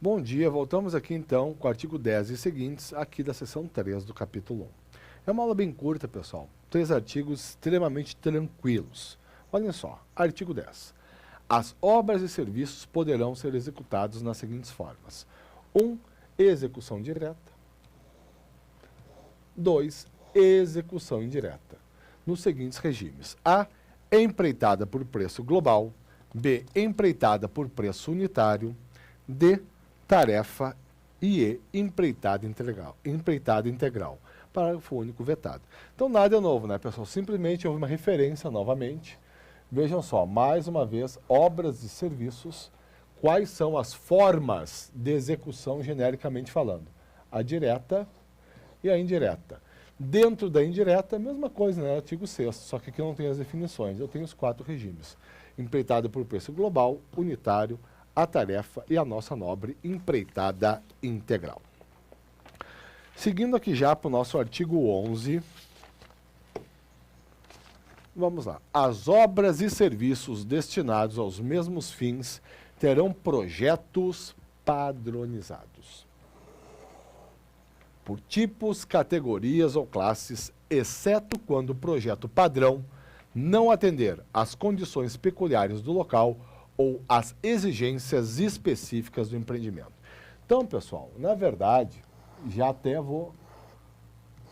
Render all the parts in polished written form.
Bom dia, voltamos aqui então com o artigo 10 e seguintes, aqui da seção 3 do capítulo 1. É uma aula bem curta, pessoal. 3 artigos extremamente tranquilos. Olhem só, artigo 10. As obras e serviços poderão ser executados nas seguintes formas. 1. Execução direta. 2. Execução indireta. Nos seguintes regimes. A. Empreitada por preço global. B. Empreitada por preço unitário. D. Tarefa e E. Empreitada integral. Parágrafo único vetado. Então, nada é novo, né, pessoal? Simplesmente houve uma referência novamente. Vejam só, mais uma vez, obras e serviços. Quais são as formas de execução, genericamente falando? A direta e a indireta. Dentro da indireta, a mesma coisa, né? Artigo 6º, só que aqui não tem as definições. Eu tenho os 4 regimes. Empreitada por preço global, unitário, a tarefa e a nossa nobre empreitada integral. Seguindo aqui já para o nosso artigo 11, vamos lá. As obras e serviços destinados aos mesmos fins terão projetos padronizados por tipos, categorias ou classes, exceto quando o projeto padrão não atender às condições peculiares do local ou às exigências específicas do empreendimento. Então, pessoal, na verdade, já até vou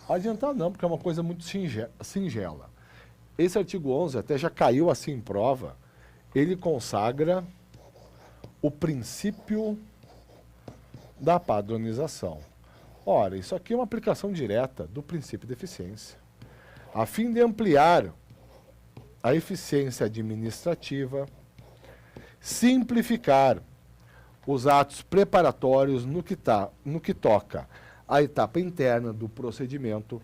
adiantar não, porque é uma coisa muito singela. Esse artigo 11 até já caiu assim em prova, ele consagra o princípio da padronização. Ora, isso aqui é uma aplicação direta do princípio de eficiência. A fim de ampliar a eficiência administrativa, simplificar os atos preparatórios no que toca à etapa interna do procedimento,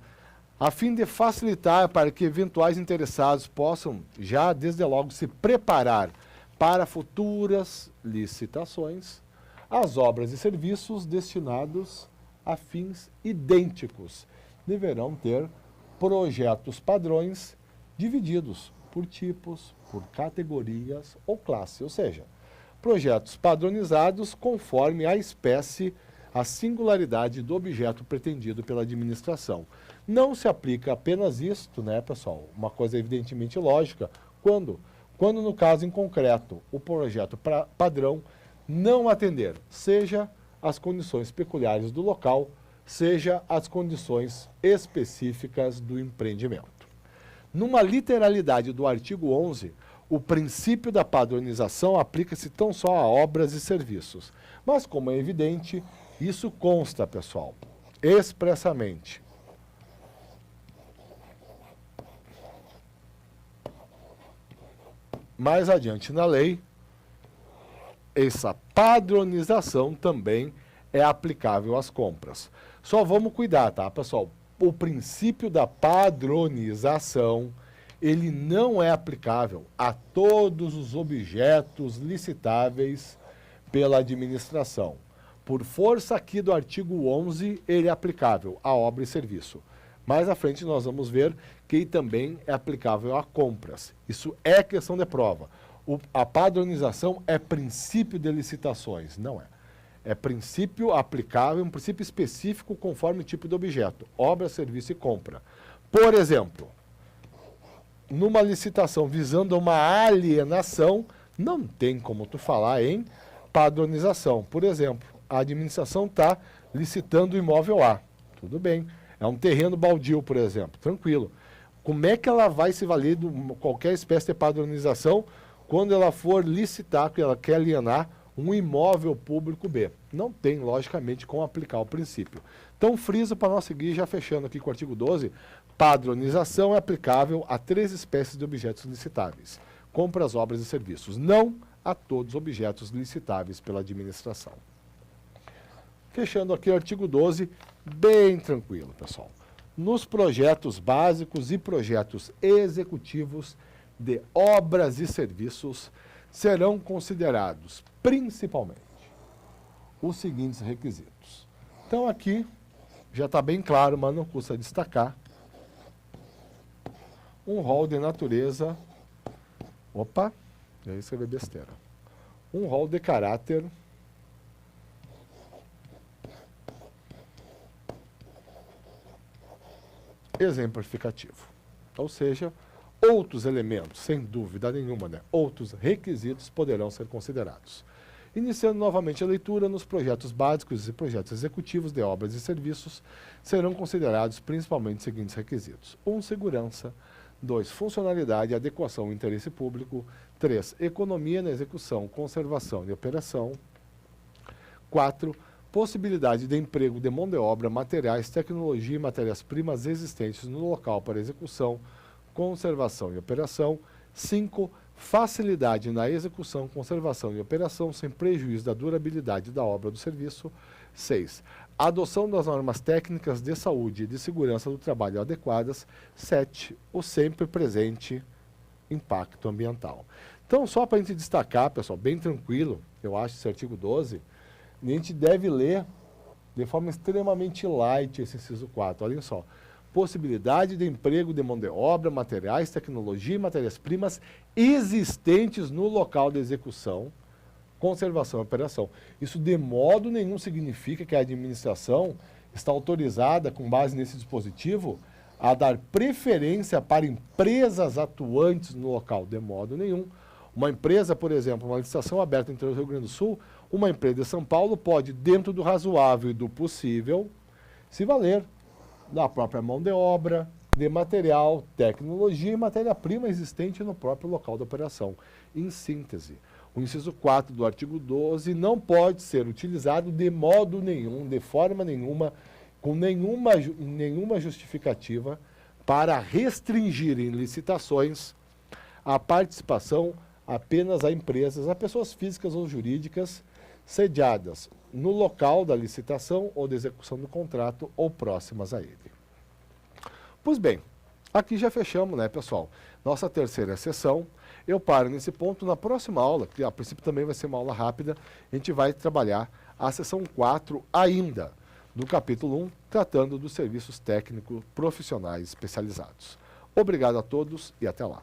a fim de facilitar para que eventuais interessados possam já desde logo se preparar para futuras licitações, as obras e serviços destinados a fins idênticos deverão ter projetos padrões divididos por tipos, por categorias ou classe, ou seja, projetos padronizados conforme a espécie, a singularidade do objeto pretendido pela administração. Não se aplica apenas isto, né, pessoal? Uma coisa evidentemente lógica, quando no caso em concreto, o projeto padrão não atender, seja as condições peculiares do local, seja as condições específicas do empreendimento. Numa literalidade do artigo 11, o princípio da padronização aplica-se tão só a obras e serviços. Mas, como é evidente, isso consta, pessoal, expressamente mais adiante na lei. Essa padronização também é aplicável às compras. Só vamos cuidar, tá, pessoal? O princípio da padronização, ele não é aplicável a todos os objetos licitáveis pela administração. Por força aqui do artigo 11, ele é aplicável a obra e serviço. Mais à frente nós vamos ver que ele também é aplicável a compras. Isso é questão de prova. A padronização é princípio de licitações, não é. É princípio aplicável, um princípio específico conforme o tipo de objeto, obra, serviço e compra. Por exemplo, numa licitação visando uma alienação, não tem como tu falar em padronização. Por exemplo, a administração está licitando o imóvel A, tudo bem. É um terreno baldio, por exemplo, tranquilo. Como é que ela vai se valer de qualquer espécie de padronização quando ela for licitar, que ela quer alienar um imóvel público B? Não tem, logicamente, como aplicar o princípio. Então, friso para nós seguir, já fechando aqui com o artigo 12, padronização é aplicável a 3 espécies de objetos licitáveis: compras, obras e serviços, não a todos os objetos licitáveis pela administração. Fechando aqui o artigo 12, bem tranquilo, pessoal. Nos projetos básicos e projetos executivos de obras e serviços serão considerados principalmente os seguintes requisitos. Então aqui já está bem claro, mas não custa destacar. Um rol de natureza... Opa, já escrevi besteira. Um rol de caráter exemplificativo. Ou seja, outros elementos, sem dúvida nenhuma, né? Outros requisitos poderão ser considerados. Iniciando novamente a leitura, nos projetos básicos e projetos executivos de obras e serviços, serão considerados principalmente os seguintes requisitos. 1. Segurança. 2. Funcionalidade, adequação ao interesse público. 3. Economia na execução, conservação e operação. 4. Possibilidade de emprego de mão de obra, materiais, tecnologia e matérias-primas existentes no local para execução, conservação e operação. 5. Facilidade na execução, conservação e operação, sem prejuízo da durabilidade da obra ou do serviço. 6. Adoção das normas técnicas de saúde e de segurança do trabalho adequadas. 7. O sempre presente impacto ambiental. Então, só para a gente destacar, pessoal, bem tranquilo, eu acho esse artigo 12, a gente deve ler de forma extremamente light esse inciso 4. Olhem só. Possibilidade de emprego de mão de obra, materiais, tecnologia e matérias-primas existentes no local de execução, conservação e operação. Isso de modo nenhum significa que a administração está autorizada, com base nesse dispositivo, a dar preferência para empresas atuantes no local, de modo nenhum. Uma empresa, por exemplo, uma licitação aberta no interior do Rio Grande do Sul, uma empresa de São Paulo pode, dentro do razoável e do possível, se valer da própria mão de obra, de material, tecnologia e matéria-prima existente no próprio local da operação. Em síntese, o inciso 4 do artigo 12 não pode ser utilizado de modo nenhum, de forma nenhuma, com nenhuma justificativa para restringir em licitações a participação apenas a empresas, a pessoas físicas ou jurídicas sediadas no local da licitação ou da execução do contrato ou próximas a ele. Pois bem, aqui já fechamos, né, pessoal? Nossa terceira sessão. Eu paro nesse ponto. Na próxima aula, que a princípio também vai ser uma aula rápida, a gente vai trabalhar a sessão 4 ainda, do capítulo 1, tratando dos serviços técnicos profissionais especializados. Obrigado a todos e até lá.